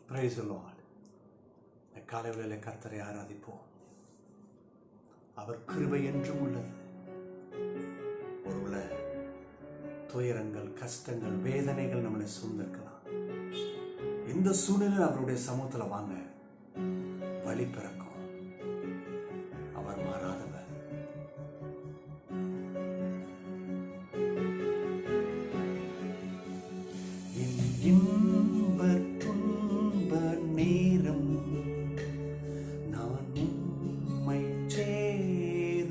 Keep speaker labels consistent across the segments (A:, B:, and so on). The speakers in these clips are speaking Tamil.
A: Praise the Lord. காலை வேளையிலே கர்த்தரை ஆராதிப்போம். அவர் கிருபை என்றும் உள்ளது. ஒருவேளை துயரங்கள், கஷ்டங்கள், வேதனைகள் நம்மளை சூழ்ந்திருக்கலாம். இந்த சூழ்நிலையில் அவருடைய சமூகத்தில் வாங்க, வழி பிறக்கும். அவர் மாறாதவர். இன்ப துன்ப நேரம் நான் உம்மை சேருவேன்.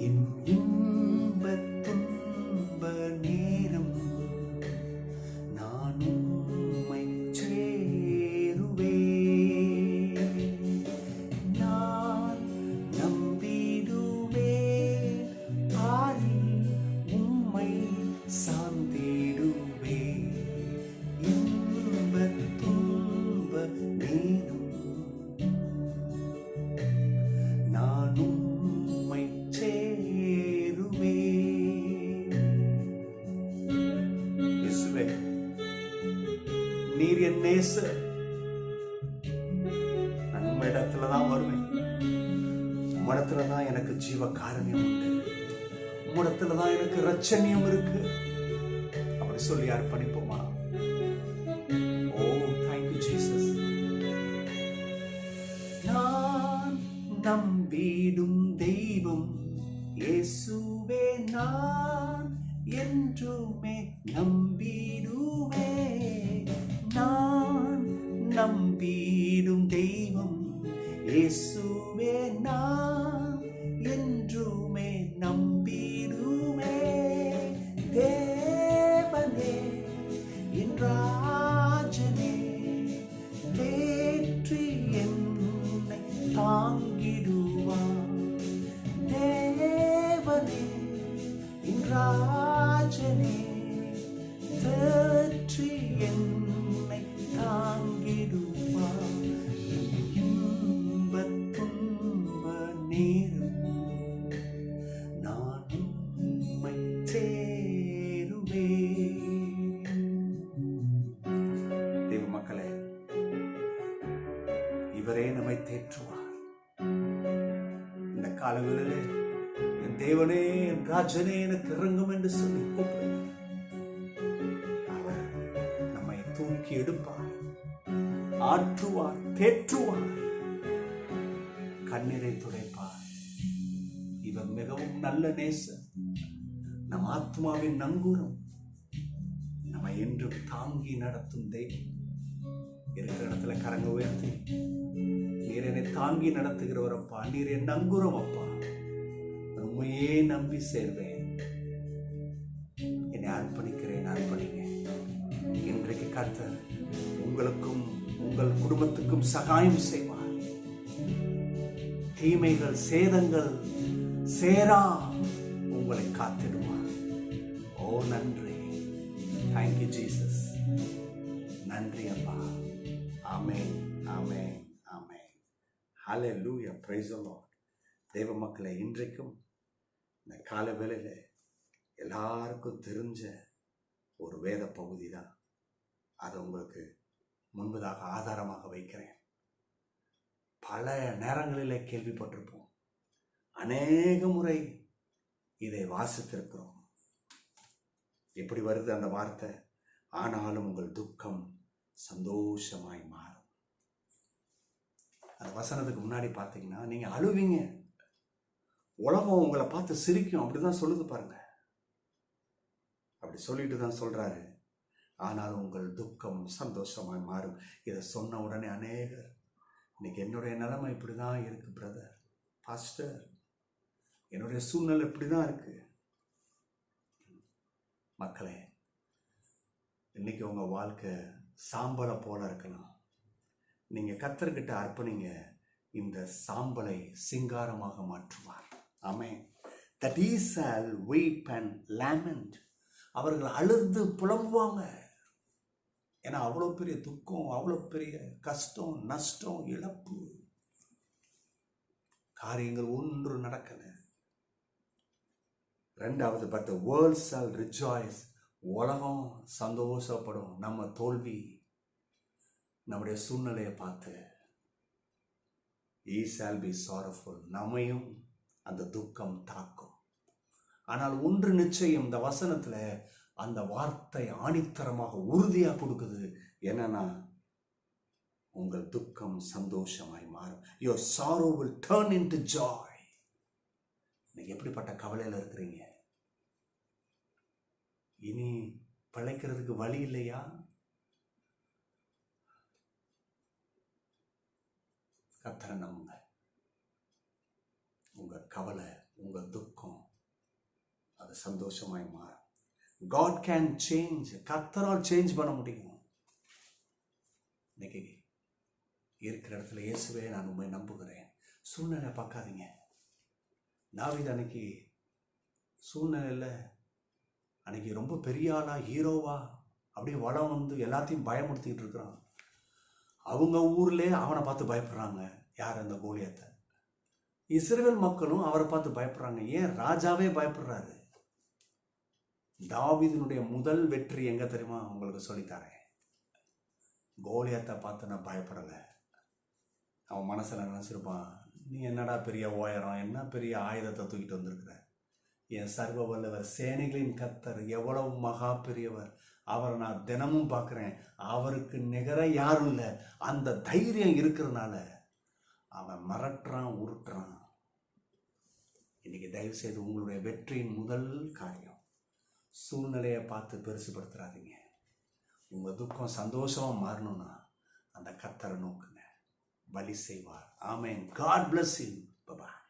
A: என் இன்ப துன்ப நேரம் நான் உம்மை சேருவேன். நான் நம்பிடுவேன், ஆரி உம்மை சார்ந்திடுவேன். இன்ப துன்ப நேரம் நான் உம்மை சேருவேன். இயேசுவே, நீர் என் நேசர். நான் உம்மிடத்துல தான் வருவேன். உம்மிடத்துல தான் எனக்கு ஜீவ காரணியம் உண்டு. உம்மிடத்துல தான் எனக்கு ரட்சணியம் இருக்கு. அப்படி சொல்லி அர்ப்பணிப்போமா? ஓ, தேங்க்யூ ஜீசஸ். நான் நம்பிடும் தெய்வம் இயேசுவே, நான் என்றுமே நம்பிடுவேன். நான் நம்பிடும் தெய்வம் இயேசுவே, நான் என்றுமே நம்பிடுவேன். தேவனே என் ராஜனே, தேற்றி என்னை தாங்கிடுவான். தேவனே என் ராஜனே, தேற்றி என்னை தாங்கிடுவான். இன்ப துன்ப நேரம் நான் உம்மை சேருவேன். தேவ மக்களே, இவரே நம்மை தேற்றுவார். இந்த காலங்களிலே என் தேவனே, என் ராஜனே எனக்கு இறங்கும் என்று சொல்லி கூப்பிடுங்க. அவர் நம்மை தூக்கி எடுப்பார், ஆற்றுவார், தேற்றுவார், கண்ணீரை துடைப்பார். இவர் மிகவும் நல்ல நேசர், நம் ஆத்மாவின் நங்கூரம், நம்மை என்றும் தாங்கி நடத்தும் தெய்வம். இருக்கிற இடத்துல கரங்க உயர்த்தி, நீர் என்னை தாங்கி நடத்துகிறவரப்பா, நீர் என் நங்கூரம் அப்பா, உண்மையே நம்பி சேர்வேன். என்னை அர்ப்பணிக்கிறேன், அர்ப்பணிங்க. இன்றைக்கு கர்த்தர் உங்களுக்கும் உங்கள் குடும்பத்துக்கும் சகாயம் செய்வார். தீமைகள், சேதங்கள் சேரா உங்களை காத்திடுவார். ஓ நன்றி, தேங்க்யூ ஜீசஸ். நன்றி அப்பா. ஆமென், ஆமென், ஆமென். ஹல்லேலூயா, பிரைஸ் தி லார்ட். தேவ மக்களே, இன்றைக்கும் இந்த கால வேளையில எல்லாருக்கும் தெரிஞ்ச ஒரு வேத பகுதி தான். அதை உங்களுக்கு முன்பதாக ஆதாரமாக வைக்கிறேன். பல நேரங்களிலே கேள்விப்பட்டிருப்போம், அநேக முறை இதை வாசித்திருக்கிறோம். எப்படி வருது அந்த வார்த்தை? ஆனாலும் உங்கள் துக்கம் சந்தோஷமாய் மாறும். அந்த வசனத்துக்கு முன்னாடி பார்த்தீங்கன்னா நீங்க அழுவீங்க, உலகம் உங்களை பார்த்து சிரிக்கும். அப்படிதான் சொல்லுது பாருங்க. அப்படி சொல்லிட்டு தான் சொல்றாரு, ஆனாலும் உங்கள் துக்கம் சந்தோஷமாய் மாறும். இதை சொன்ன உடனே அநேகர், இன்னைக்கு என்னுடைய நிலைமை இப்படிதான் இருக்கு பிரதர், பாஸ்டர், என்னுடைய சூழ்நிலை இப்படிதான் இருக்கு. மக்களே, இன்னைக்கு உங்க வாழ்க்கை சாம்பலை போல இருக்கலாம். நீங்க கர்த்தர்கிட்ட அர்ப்பணிங்க, இந்த சாம்பலை சிங்காரமாக மாற்றுவார். ஆமென். That he shall weep and lament. அவர்கள் அழுது புலம்புவாங்க. ஏன்னா அவ்வளோ பெரிய துக்கம், அவ்வளோ பெரிய கஷ்டம், நஷ்டம், இழப்பு, காரியங்கள் ஒன்று நடக்கல. ரெண்டாவது, but the world shall rejoice உலகம் சந்தோஷப்படும் நம்ம தோல்வி, நம்முடைய சூழ்நிலையை பார்த்து. He shall be sorrowful. நம்மையும் அந்த துக்கம் தாக்கும். ஆனால் ஒன்று நிச்சயம், இந்த வசனத்துல அந்த வார்த்தை ஆணித்தரமாக உறுதியா கொடுக்குது. என்னன்னா, உங்கள் துக்கம் சந்தோஷமாய் மாறும். Your sorrow will turn into joy. நீங்க எப்படிப்பட்ட கவலையில இருக்கிறீங்க? இனி பிழைக்கிறதுக்கு வழி இல்லையா? கர்த்தரை நம்புங்க. உங்க கவலை, உங்க துக்கம் அது சந்தோஷமாய் மாறும். God can change. கர்த்தரால் சேஞ்ச் பண்ண முடியும். இன்னைக்கு இருக்கிற இடத்துல, இயேசுவே நான் உண்மை நம்புகிறேன். சூழ்நிலை பார்க்காதீங்க. தாவீது அன்னைக்கு சூழ்நிலையில் அன்னைக்கு ரொம்ப பெரிய ஆளா, ஹீரோவா அப்படியே வளம் வந்து எல்லாத்தையும் பயமுறுத்திக்கிட்டு இருக்கிறான். அவங்க ஊர்லே அவனை பார்த்து பயப்படுறாங்க. யார்? அந்த கோலியாத்தை. இஸ்ரவேல் மக்களும் அவரை பார்த்து பயப்படுறாங்க. ஏன்? ராஜாவே பயப்படுறாரு. தாவீதினுடைய முதல் வெற்றி எங்க தெரியுமா? உங்களுக்கு சொல்லித்தரேன். கோலியாத்தை பார்த்து நான் பயப்படலை. அவன் மனசில் நினச்சிருப்பான், நீ என்னடா பெரிய உயரம், என்ன பெரிய ஆயுதத்தை தூக்கிட்டு வந்திருக்கிற, என் சர்வ வல்லவர் சேனைகளின் கர்த்தர் எவ்வளவு மகா பெரியவர், அவரை நான் தினமும் பார்க்குறேன், அவருக்கு நிகர யாரும் இல்லை. அந்த தைரியம் இருக்கிறதுனால அவன் மிரட்டுறான், உருட்டுறான். இன்னைக்கு தயவு செய்து உங்களுடைய வெற்றியின் முதல் காரியம், சூழ்நிலையை பார்த்து பெருசுபடுத்துறாதீங்க. உங்கள் துக்கம் சந்தோஷமாக மாறணும்னா அந்த கர்த்தரை நோக்குங்க, வழி செய்வார். ஆமென். God bless you. Bye bye.